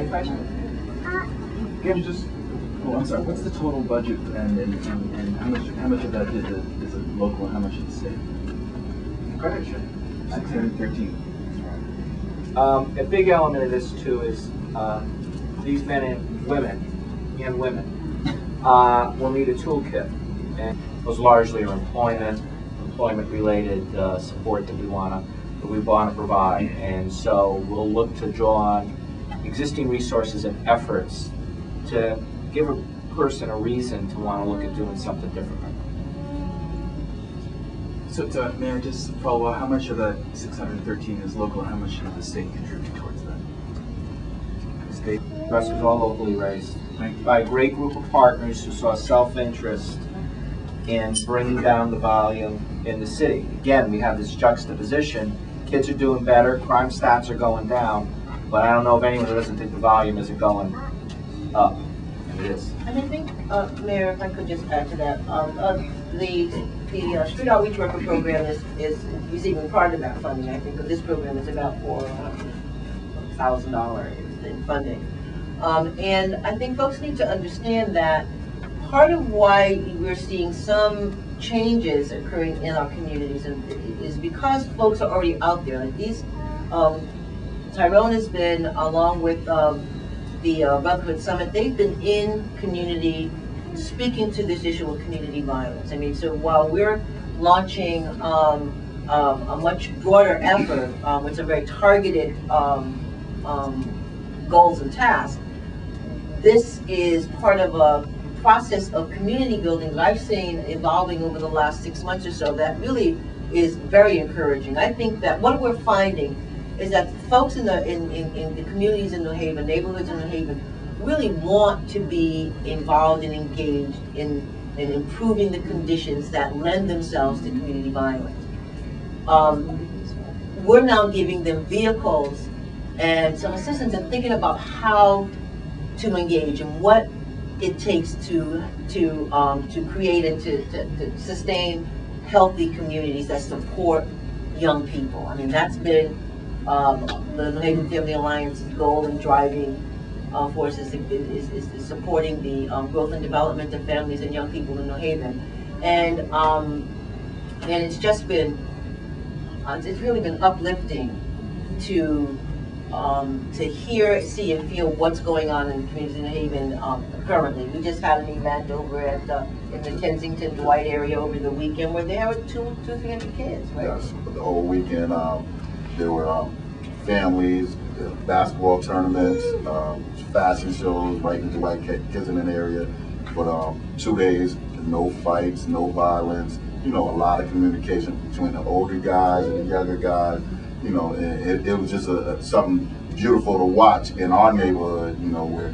good question. Again, just, oh, I'm sorry, what's the total budget and how much of that is it local and how much is the state? Go ahead, sure. 613. A big element of this too is these men and women, will need a toolkit, and those largely are employment-related support that we want to provide, and so we'll look to draw on existing resources and efforts to give a person a reason to want to look at doing something different. So, may I just follow up? How much of that 613 is local and how much does the state contribute towards that? The state, the rest was all locally raised by a great group of partners who saw self-interest in bringing down the volume in the city. Again, we have this juxtaposition. Kids are doing better, crime stats are going down, but I don't know of anyone who doesn't think the volume isn't going up. And it is. And I think, Mayor, if I could just add to that, the Street Outreach Worker Program is receiving part of that funding. I think this program is about $400,000 in funding. And I think folks need to understand that part of why we're seeing some changes occurring in our communities is because folks are already out there. Like these, Tyrone has been, along with the Brotherhood Summit, they've been in community speaking to this issue of community violence. I mean, so while we're launching a much broader effort with some very targeted goals and tasks, this is part of a process of community building that I've seen evolving over the last 6 months or so that really is very encouraging. I think that what we're finding is that folks in the communities in New Haven, neighborhoods in New Haven, really want to be involved and engaged in improving the conditions that lend themselves to community violence. We're now giving them vehicles and some assistance in thinking about how to engage and what it takes to create and to sustain healthy communities that support young people. I mean, that's been the New Haven Family Alliance's goal in driving force is supporting the growth and development of families and young people in New Haven, and it's just been it's really been uplifting to hear, see, and feel what's going on in the community in New Haven currently. We just had an event over at in the Kensington Dwight area over the weekend where there were 300 kids, right? Yes, the whole weekend there were families, basketball tournaments, fashion shows right in the Dwight Kensington area. But 2 days, no fights, no violence. You know, a lot of communication between the older guys and the younger guys. You know, and it was just something beautiful to watch in our neighborhood, you know, where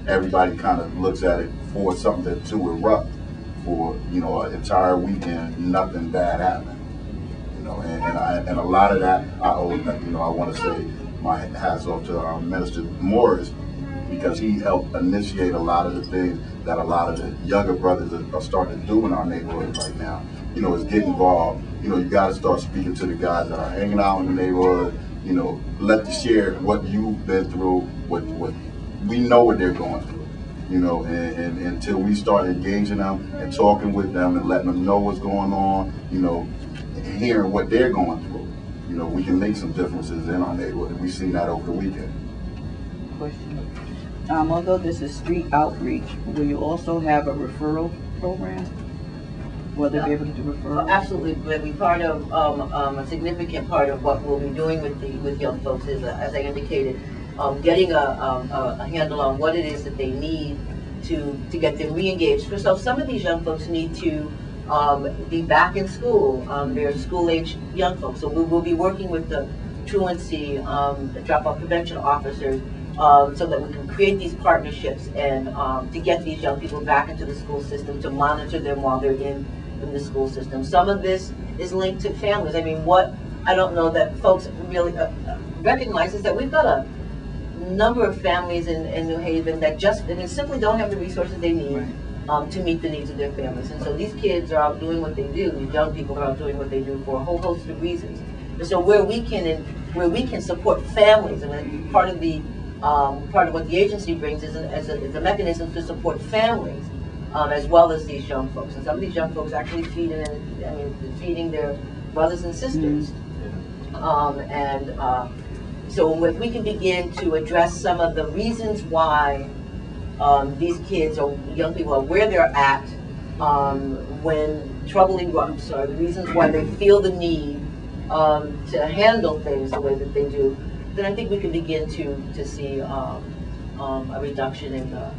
everybody kind of looks at it for something to erupt for, you know, an entire weekend, nothing bad happened. You know, and a lot of that, I want to say my hats off to Minister Morris, because he helped initiate a lot of the things that a lot of the younger brothers are starting to do in our neighborhood right now. You know, is get involved. You know, you got to start speaking to the guys that are hanging out in the neighborhood. You know, let them share what you've been through, what we know what they're going through. You know, and until we start engaging them and talking with them and letting them know what's going on, you know, hearing what they're going through, you know, we can make some differences in our neighborhood. And we've seen that over the weekend. Question. Although this is street outreach, will you also have a referral program? Will they be able to do referrals? Absolutely, but we part of a significant part of what we'll be doing with young folks is, as I indicated, getting a handle on what it is that they need to get them re-engaged. So some of these young folks need to be back in school. They're school-age young folks, so we will be working with the truancy, the drop-off prevention officers, so that we can create these partnerships and to get these young people back into the school system, to monitor them while they're in the school system. Some of this is linked to families. I mean, what I don't know that folks really recognize is that we've got a number of families in New Haven that just simply don't have the resources they need to meet the needs of their families. And so these kids are out doing what they do. These young people are out doing what they do for a whole host of reasons. And so where we can support families, and part of the part of what the agency brings is a mechanism to support families as well as these young folks. And some of these young folks actually feeding their brothers and sisters. So if we can begin to address some of the reasons why these kids or young people are where they're at when trouble erupts, or the reasons why they feel the need to handle things the way that they do, then I think we can begin to see a reduction in the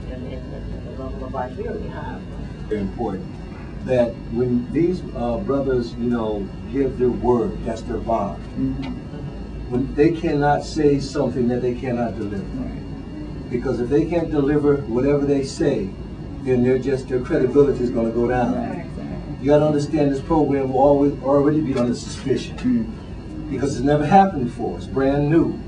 level of violence we already have. Very important that when these brothers, give their word, that's their bond. When they cannot say something that they cannot deliver, because if they can't deliver whatever they say, then their credibility is going to go down. You got to understand, this program will already be under suspicion because it's never happened before. It's brand new,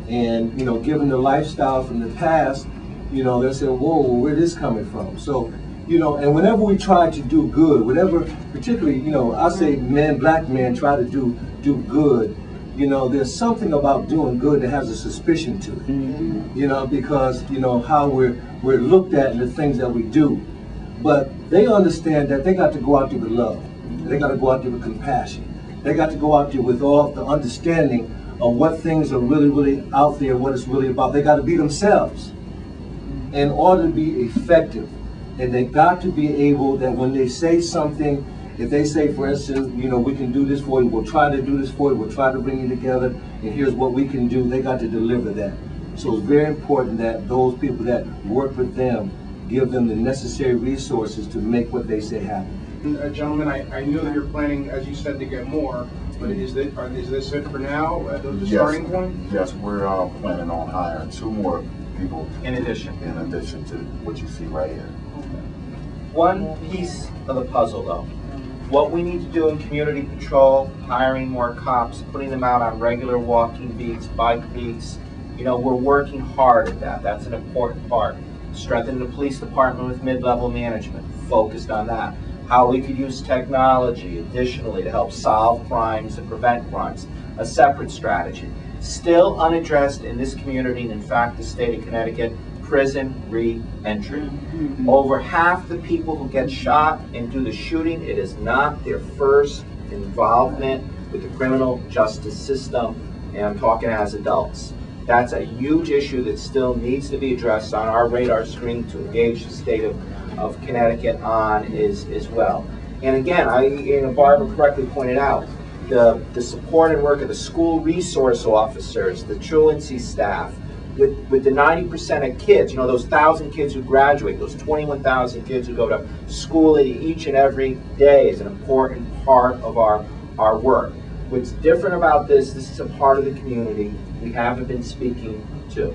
and given the lifestyle from the past, they'll say, "Whoa, where this coming from?" So, and whenever we try to do good, whatever, particularly, I say black men try to do good. There's something about doing good that has a suspicion to it. Because how we're looked at and the things that we do. But they understand that they got to go out there with love. They got to go out there with compassion. They got to go out there with all the understanding of what things are really, really out there, what it's really about. They got to be themselves in order to be effective. And they got to be able that when they say something, if they say, for instance, we can do this for you, we'll try to do this for you, we'll try to bring you together, and here's what we can do, they got to deliver that. So it's very important that those people that work with them give them the necessary resources to make what they say happen. Gentlemen, I know that you're planning, as you said, to get more, but is this it for now? The starting point? Yes, we're planning on hiring 2 more people In addition. to what you see right here. One piece of the puzzle, though. What we need to do in community patrol, hiring more cops, putting them out on regular walking beats, bike beats, we're working hard at that. That's an important part. Strengthening the police department with mid-level management, focused on that. How we could use technology additionally to help solve crimes and prevent crimes, a separate strategy. Still unaddressed in this community, and in fact the state of Connecticut, prison re-entry. Over half the people who get shot and do the shooting, it is not their first involvement with the criminal justice system, and I'm talking as adults. That's a huge issue that still needs to be addressed on our radar screen to engage the state of Connecticut on as well. And again, Barbara correctly pointed out, the support and work of the school resource officers, the truancy staff, with the 90% of kids, those 1,000 kids who graduate, those 21,000 kids who go to school each and every day is an important part of our work. What's different about this is a part of the community we haven't been speaking to.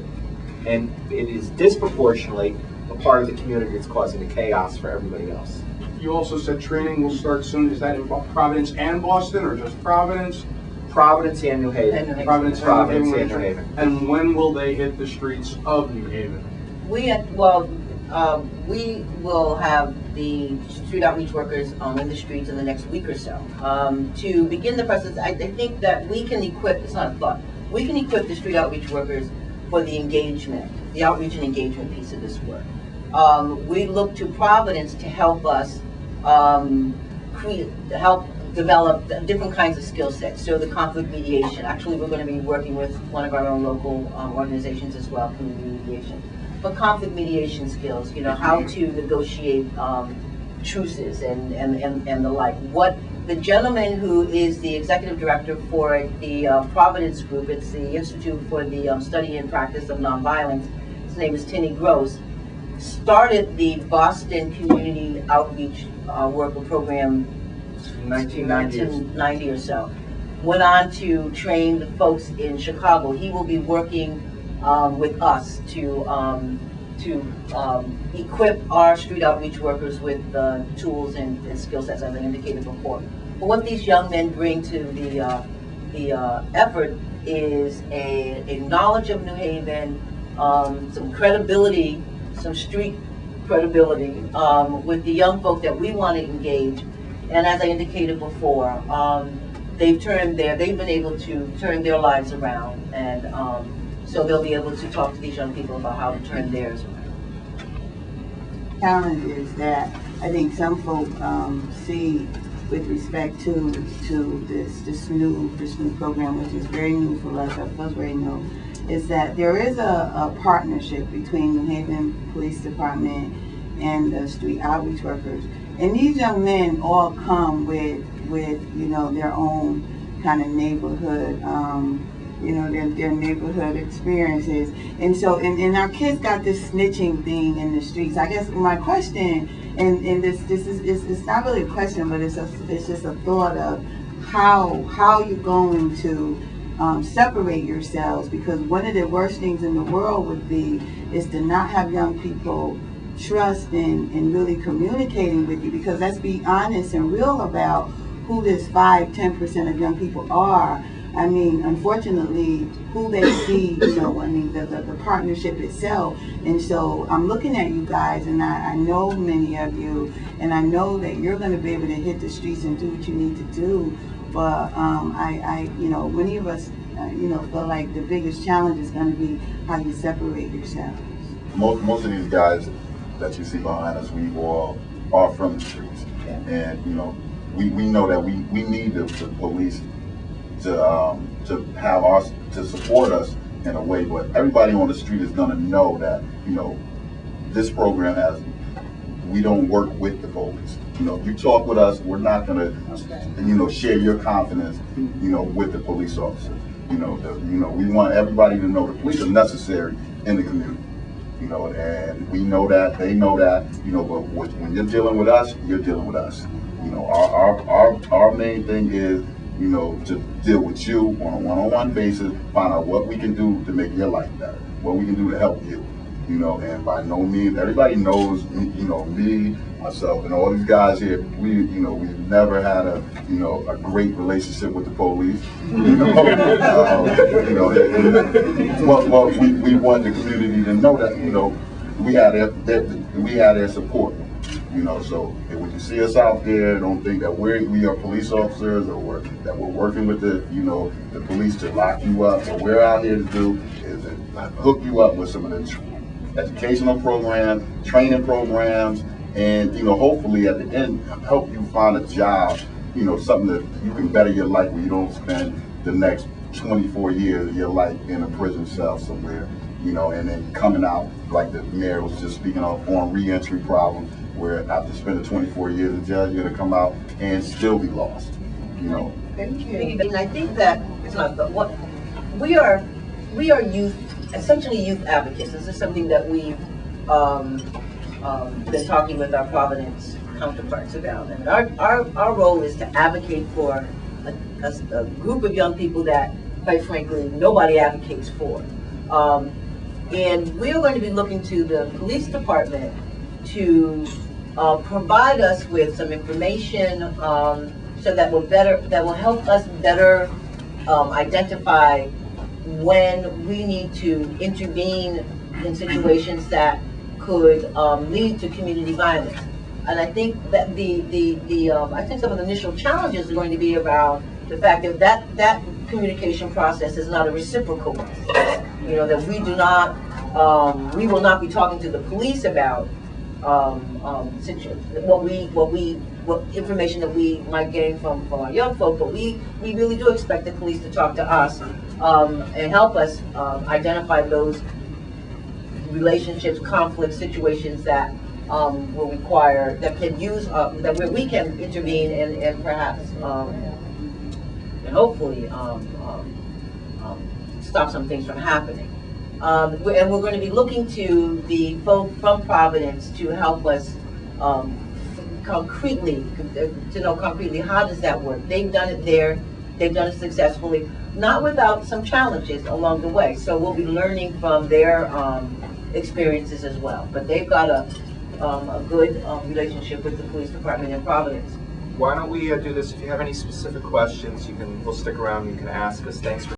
And it is disproportionately a part of the community that's causing the chaos for everybody else. You also said training will start soon. Is that in Providence and Boston, or just Providence? Providence and New Haven. Providence and New Haven. And when will they hit the streets of New Haven? We will have the street outreach workers in the streets in the next week or so. To begin the process, I think that we can equip, it's not a thought, we can equip the street outreach workers for the engagement, the outreach and engagement piece of this work. We look to Providence to help us help develop different kinds of skill sets. So the conflict mediation, actually we're going to be working with one of our own local organizations as well, community mediation. But conflict mediation skills, how to negotiate truces and the like. What the gentleman who is the executive director for the Providence Group, it's the Institute for the Study and Practice of Nonviolence, his name is Tinny Gross, started the Boston Community Outreach Worker Program 1990 or so. Went on to train the folks in Chicago. He will be working with us to equip our street outreach workers with tools and skill sets, as I indicated before. But what these young men bring to the effort is a knowledge of New Haven, some credibility, some street credibility with the young folk that we want to engage. And as I indicated before, they've been able to turn their lives around and So they'll be able to talk to these young people about how to turn theirs around. Challenge is that I think some folk see with respect to this new program, which is very new for us, I feel very new, is that there is a partnership between New Haven Police Department and the street outreach workers. And these young men all come with you know, their own kind of neighborhood, you know, their neighborhood experiences. And so, and our kids got this snitching thing in the streets. I guess my question, and this is it's not really a question, but it's just a thought of how you're going to separate yourselves, because one of the worst things in the world would be is to not have young people trust in really communicating with you, because let's be honest and real about who this 5-10% of young people are. I mean, unfortunately, who they see, you know, I mean, the partnership itself. And so I'm looking at you guys, and I know many of you, and I know that you're going to be able to hit the streets and do what you need to do. But I you know, many of us, you know, feel like the biggest challenge is going to be how you separate yourselves. Most of these guys that you see behind us, we all are from the streets. Yeah. And, you know, we know that we need the police to have us, to support us in a way, but everybody on the street is gonna know that, you know, this program we don't work with the police. You know, if you talk with us, we're not gonna, you know, share your confidence, you know, with the police officer. You know, we want everybody to know the police are necessary in the community. You know, and we know that, they know that, you know, but when you're dealing with us, you're dealing with us. You know, our main thing is, you know, to deal with you on a one-on-one basis, find out what we can do to make your life better, what we can do to help you. You know, and by no means, everybody knows, you know, me, myself, and all these guys here, we've never had a great relationship with the police. You know, well, we want the community to know that, you know, we had their support. You know, so when you see us out there, don't think that we are police officers, or that we're working with the police to lock you up. What we're out here to do is to hook you up with some of the educational programs, training programs, and, you know, hopefully at the end, help you find a job, you know, something that you can better your life, where you don't spend the next 24 years of your life in a prison cell somewhere, you know, and then coming out, like the mayor was just speaking of, on re-entry problems, where after spending 24 years in jail, you're gonna come out and still be lost, you know. Thank you. And I think that it's not what we are youth, essentially youth advocates. This is something that we've been talking with our Providence counterparts about, and our role is to advocate for a group of young people that, quite frankly, nobody advocates for. And we are going to be looking to the police department to provide us with some information so that will help us better identify when we need to intervene in situations that could lead to community violence. And I think that I think some of the initial challenges are going to be around the fact that communication process is not a reciprocal one. You know, that we do not, we will not be talking to the police about what information that we might gain from our young folk, but we really do expect the police to talk to us and help us identify those relationships, conflict situations that will require, that can use, that where we can intervene and perhaps and hopefully stop some things from happening. And we're going to be looking to the folk from Providence to help us concretely, to know concretely how does that work. They've done it there, they've done it successfully, not without some challenges along the way. So we'll be learning from their experiences as well. But they've got a good relationship with the police department in Providence. Why don't we do this? If you have any specific questions, we'll stick around, you can ask us. Thanks for